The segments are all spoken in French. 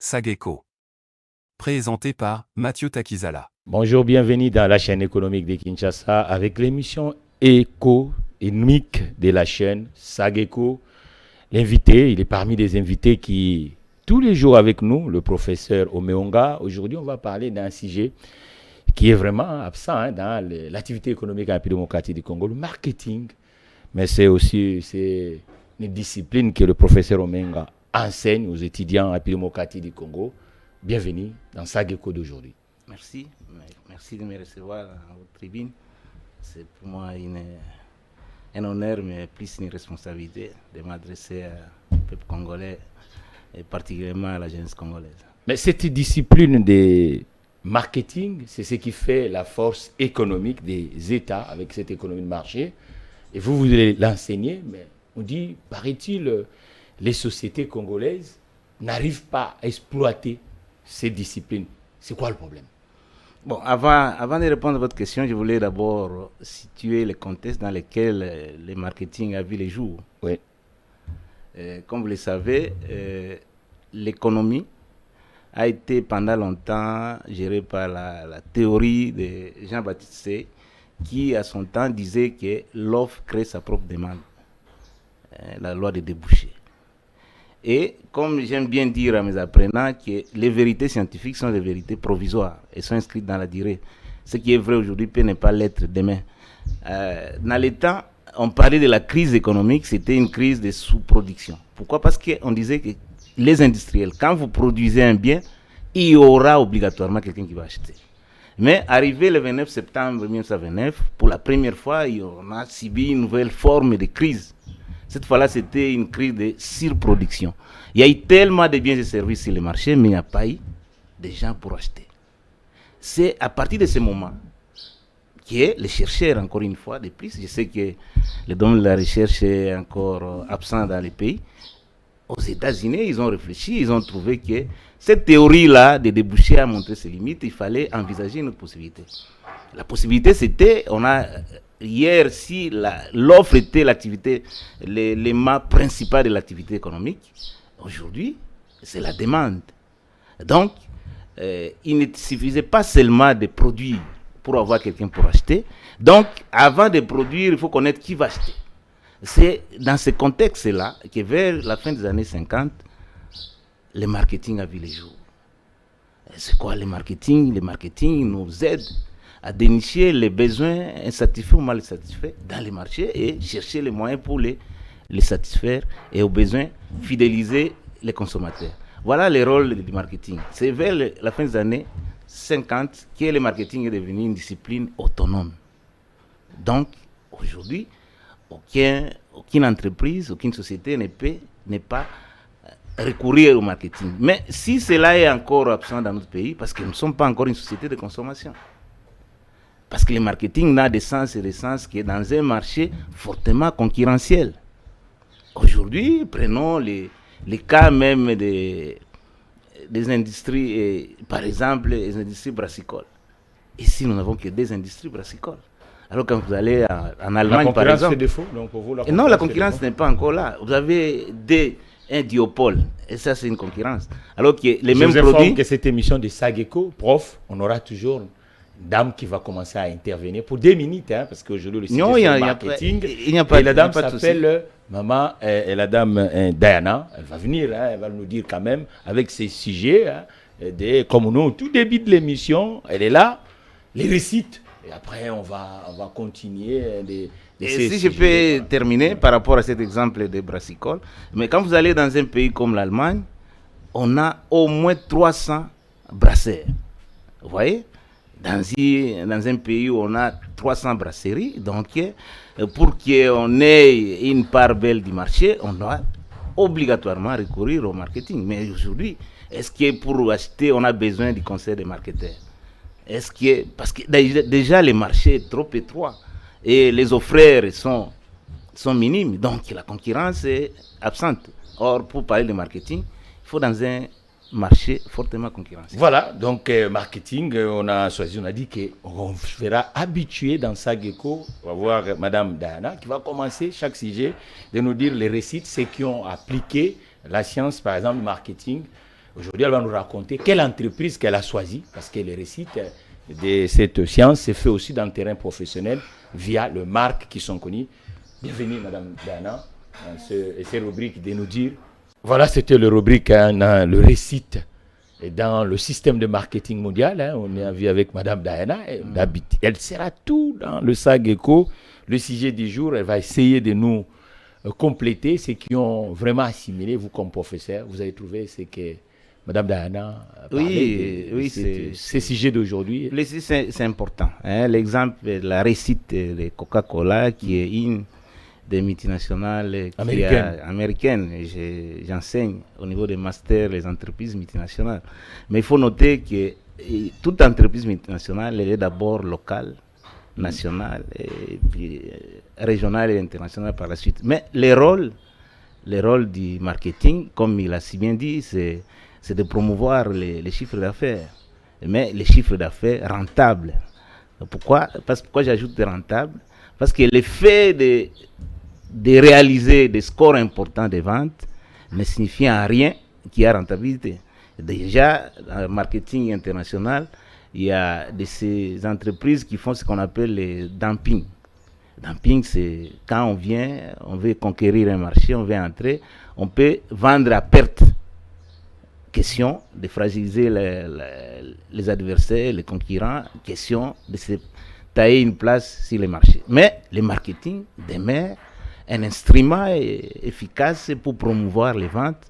Sageco. Présenté par Mathieu Takizala. Bonjour, bienvenue dans la chaîne économique de Kinshasa avec l'émission économique de la chaîne Sageco. L'invité, il est parmi des invités qui, tous les jours avec nous, le professeur Omeonga. Aujourd'hui, on va parler d'un sujet qui est vraiment absent dans l'activité économique en République démocratique du Congo, le marketing. Mais c'est une discipline que le professeur Omeonga enseigne aux étudiants en République démocratique du Congo. Bienvenue dans Sageco d'aujourd'hui. Merci de me recevoir à votre tribune. C'est pour moi un honneur, mais plus une responsabilité de m'adresser au peuple congolais et particulièrement à la jeunesse congolaise. Mais cette discipline de marketing, c'est ce qui fait la force économique des États avec cette économie de marché. Et vous voulez l'enseigner, mais on dit, paraît-il, les sociétés congolaises n'arrivent pas à exploiter ces disciplines. C'est quoi le problème? Bon, avant de répondre à votre question, je voulais d'abord situer le contexte dans lequel le marketing a vu les jours. Oui. Comme vous le savez, l'économie a été pendant longtemps gérée par la théorie de Jean-Baptiste Say, qui à son temps disait que l'offre crée sa propre demande, la loi des débouchés. Et comme j'aime bien dire à mes apprenants que les vérités scientifiques sont des vérités provisoires et sont inscrites dans la durée. Ce qui est vrai aujourd'hui peut ne pas l'être demain. Dans les temps, on parlait de la crise économique, c'était une crise de sous-production. Pourquoi? Parce qu'on disait que les industriels, quand vous produisez un bien, il y aura obligatoirement quelqu'un qui va acheter. Mais arrivé le 29 septembre 1929, pour la première fois, on a subi une nouvelle forme de crise. Cette fois-là, c'était une crise de surproduction. Il y a eu tellement de biens et services sur le marché, mais il n'y a pas eu de gens pour acheter. C'est à partir de ce moment que les chercheurs, encore une fois, de plus, je sais que le domaine de la recherche est encore absent dans les pays. Aux États-Unis, ils ont réfléchi, ils ont trouvé que cette théorie-là de déboucher a montré ses limites, il fallait envisager une autre possibilité. La possibilité, c'était, hier, si l'offre était l'activité, l'élément principal de l'activité économique, aujourd'hui, c'est la demande. Donc, il ne suffisait pas seulement de produire pour avoir quelqu'un pour acheter. Donc, avant de produire, il faut connaître qui va acheter. C'est dans ce contexte-là que vers la fin des années 50, le marketing a vu les jours. C'est quoi le marketing? Le marketing nous aide à dénicher les besoins insatisfaits ou mal satisfaits dans les marchés et chercher les moyens pour les satisfaire et aux besoins fidéliser les consommateurs. Voilà le rôle du marketing. C'est vers la fin des années 50 que le marketing est devenu une discipline autonome. Donc, aujourd'hui, aucune entreprise, aucune société n'est pas recourir au marketing. Mais si cela est encore absent dans notre pays, parce que nous ne sommes pas encore une société de consommation. Parce que le marketing n'a de sens et de sens que dans un marché fortement concurrentiel. Aujourd'hui, prenons les cas même des industries, par exemple les industries brassicoles. Ici, nous n'avons que des industries brassicoles. Alors quand vous allez en Allemagne, par exemple... Fait défaut, donc pour vous, non, la concurrence n'est pas encore là. Vous avez un duopole, et ça c'est une concurrence. Alors que les mêmes produits... que cette émission de Sageco, prof, on aura toujours une dame qui va commencer à intervenir pour 2 minutes, hein, parce qu'aujourd'hui le site est marketing. Il n'y a pas, et la dame s'appelle maman, et la dame Diana, elle va venir, hein, elle va nous dire quand même, avec ces sujets, hein, comme nous, au tout début de l'émission, elle est là, les récite. Et après, on va continuer. Si je peux terminer par rapport à cet exemple de brassicole, mais quand vous allez dans un pays comme l'Allemagne, on a au moins 300 brasseurs. Vous voyez? Dans un pays où on a 300 brasseries, donc pour qu'on ait une part belle du marché, on doit obligatoirement recourir au marketing. Mais aujourd'hui, est-ce que pour acheter, on a besoin du conseil des marketeurs? Parce que déjà le marché est trop étroit et les offreurs sont minimes, donc la concurrence est absente. Or, pour parler de marketing, il faut dans un marché fortement concurrentiel. Voilà, donc marketing, on a dit qu'on sera habitué dans Sageco. On va voir Madame Diana qui va commencer chaque sujet de nous dire les récits, ceux qui ont appliqué la science, par exemple, marketing, Aujourd'hui, elle va nous raconter quelle entreprise qu'elle a choisie, parce que le récit de cette science s'est fait aussi dans le terrain professionnel via les marques qui sont connues. Bienvenue, Madame Dana, dans ces rubriques de nous dire. Voilà, c'était le rubrique, dans le récit et dans le système de marketing mondial. On est en vie avec Madame Diana. Elle sera tout dans le SAGECO. Le sujet du jour, elle va essayer de nous compléter ceux qui ont vraiment assimilé, vous comme professeur. Vous avez trouvé ce que Madame Diana a parlé Oui, c'est ce sujet d'aujourd'hui. C'est important. L'exemple de la réussite de Coca-Cola, qui est une des multinationales américaines. J'enseigne au niveau des masters les entreprises multinationales. Mais il faut noter que toute entreprise multinationale, elle est d'abord locale, nationale, et puis régionale et internationale par la suite. Mais les rôles du marketing, comme il a si bien dit, c'est de promouvoir les chiffres d'affaires. Mais les chiffres d'affaires rentables. Pourquoi j'ajoute rentables? Parce que l'effet de réaliser des scores importants de ventes ne signifie en rien qu'il y a rentabilité. Déjà, dans le marketing international, il y a de ces entreprises qui font ce qu'on appelle le dumping. Dumping, c'est quand on veut conquérir un marché, on veut entrer, on peut vendre à perte. Question de fragiliser les adversaires, les concurrents, question de se tailler une place sur les marchés. Mais le marketing demeure un instrument efficace pour promouvoir les ventes.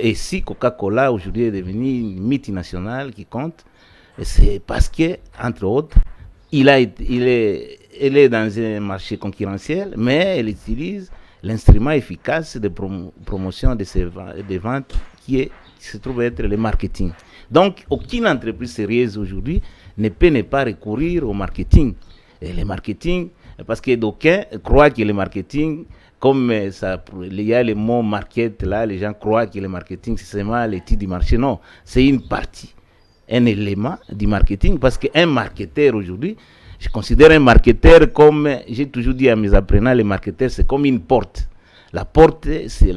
Et si Coca-Cola aujourd'hui est devenu une multinationale qui compte, c'est parce que, entre autres, elle est dans un marché concurrentiel, mais elle utilise l'instrument efficace de promotion des ventes qui se trouve être le marketing. Donc, aucune entreprise sérieuse aujourd'hui ne peut ne pas recourir au marketing. Et le marketing, parce que d'aucuns croient que le marketing, comme il y a le mot market là, les gens croient que le marketing c'est seulement l'étude du marché. Non, c'est une partie, un élément du marketing, parce qu'un marketeur aujourd'hui, je considère un marketeur comme, j'ai toujours dit à mes apprenants, le marketeur c'est comme une porte. La porte, c'est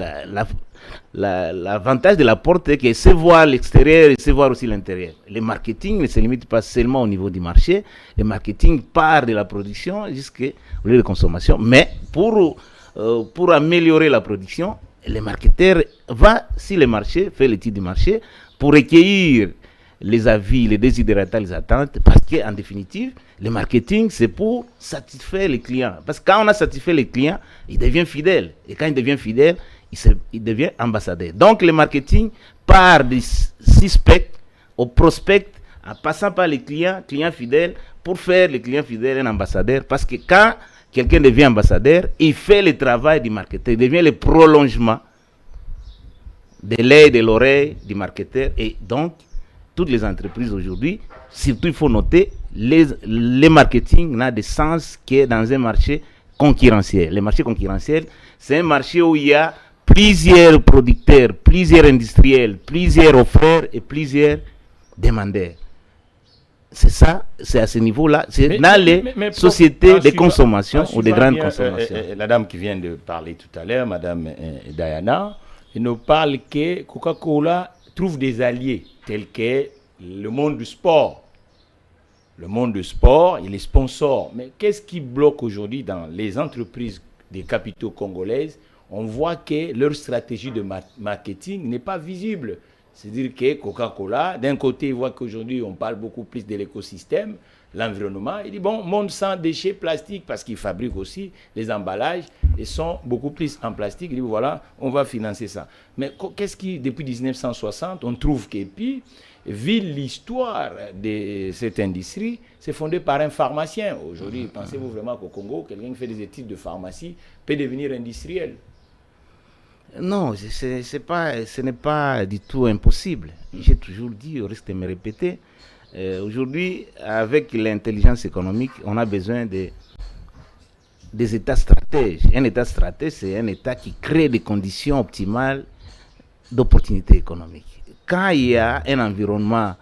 l'avantage de la porte est qu'elle sait voir l'extérieur et sait voir aussi l'intérieur. Le marketing ne se limite pas seulement au niveau du marché. Le marketing part de la production jusqu'au lieu de consommation. Mais pour améliorer la production, le marketeur va sur le marché, fait l'étude du marché pour recueillir les avis, les desiderata, les attentes, parce qu'en définitive, le marketing, c'est pour satisfaire les clients. Parce que quand on a satisfait les clients, il devient fidèle. Et quand il devient fidèle, il devient ambassadeur. Donc, le marketing part du suspect au prospect, en passant par les clients fidèles, pour faire les clients fidèles un ambassadeur. Parce que quand quelqu'un devient ambassadeur, il fait le travail du marketeur, il devient le prolongement de l'œil, de l'oreille du marketeur. Et donc, toutes les entreprises aujourd'hui, surtout il faut noter, le marketing n'a de sens que dans un marché concurrentiel. Le marché concurrentiel, c'est un marché où il y a plusieurs producteurs, plusieurs industriels, plusieurs offreurs et plusieurs demandeurs. C'est ça, c'est à ce niveau-là, c'est dans les sociétés de consommation ou de grande consommation. La dame qui vient de parler tout à l'heure, Madame Diana, elle nous parle que Coca-Cola trouve des alliés tels que le monde du sport. Le monde du sport et les sponsors. Mais qu'est-ce qui bloque aujourd'hui dans les entreprises des capitaux congolaises? On voit que leur stratégie de marketing n'est pas visible. C'est-à-dire que Coca-Cola, d'un côté, il voit qu'aujourd'hui, on parle beaucoup plus de l'écosystème, l'environnement. Il dit, bon, monde sans déchets plastiques, parce qu'ils fabriquent aussi les emballages et sont beaucoup plus en plastique. Il dit, voilà, on va financer ça. Mais qu'est-ce qui, depuis 1960, on trouve qu'EPI, vu l'histoire de cette industrie, c'est fondé par un pharmacien. Aujourd'hui, pensez-vous vraiment qu'au Congo, quelqu'un qui fait des études de pharmacie peut devenir industriel? Non, ce n'est pas du tout impossible. J'ai toujours dit, au risque de me répéter, aujourd'hui, avec l'intelligence économique, on a besoin des États stratèges. Un État stratège, c'est un État qui crée des conditions optimales d'opportunités économiques. Quand il y a un environnement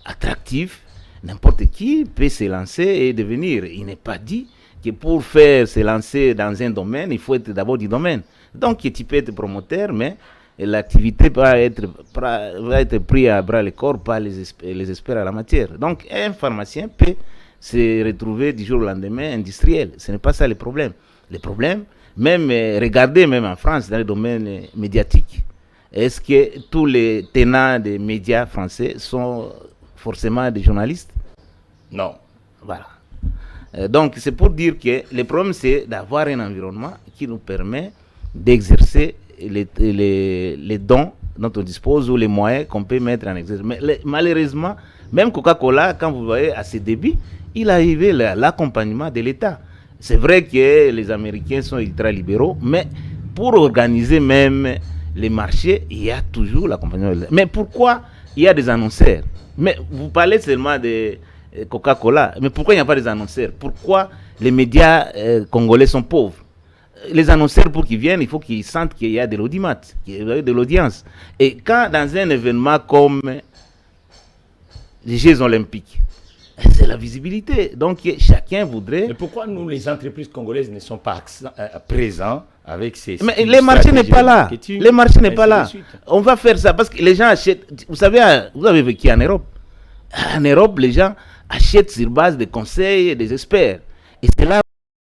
attractif, n'importe qui peut se lancer et devenir. Il n'est pas dit que pour se lancer dans un domaine, il faut être d'abord du domaine. Donc, tu peux être promoteur, mais et l'activité va être prise à bras le corps par les experts à la matière. Donc un pharmacien peut se retrouver du jour au lendemain industriel. Ce n'est pas ça le problème. Le problème, même regardez même en France, dans le domaine médiatique, est-ce que tous les tenants des médias français sont forcément des journalistes? Non. Voilà. Donc c'est pour dire que le problème c'est d'avoir un environnement qui nous permet d'exercer les dons dont on dispose ou les moyens qu'on peut mettre en exercice. Mais malheureusement, même Coca-Cola, quand vous voyez à ses débuts, il a arrivé l'accompagnement de l'État. C'est vrai que les Américains sont ultra-libéraux, mais pour organiser même les marchés, il y a toujours l'accompagnement de l'État. Mais pourquoi il y a des annonceurs? Mais vous parlez seulement de Coca-Cola, mais pourquoi il n'y a pas des annonceurs? Pourquoi les médias congolais sont pauvres? Les annonceurs, pour qu'ils viennent, il faut qu'ils sentent qu'il y a de l'audimat, qu'il y a de l'audience. Et quand dans un événement comme les Jeux Olympiques, c'est la visibilité. Donc chacun voudrait... Mais pourquoi nous, les entreprises congolaises, ne sont pas présents avec ces... Mais les marchés n'est pas là. Les marchés n'est pas là. On va faire ça parce que les gens achètent... Vous savez, vous avez vécu en Europe. En Europe, les gens achètent sur base des conseils et des experts. Et c'est là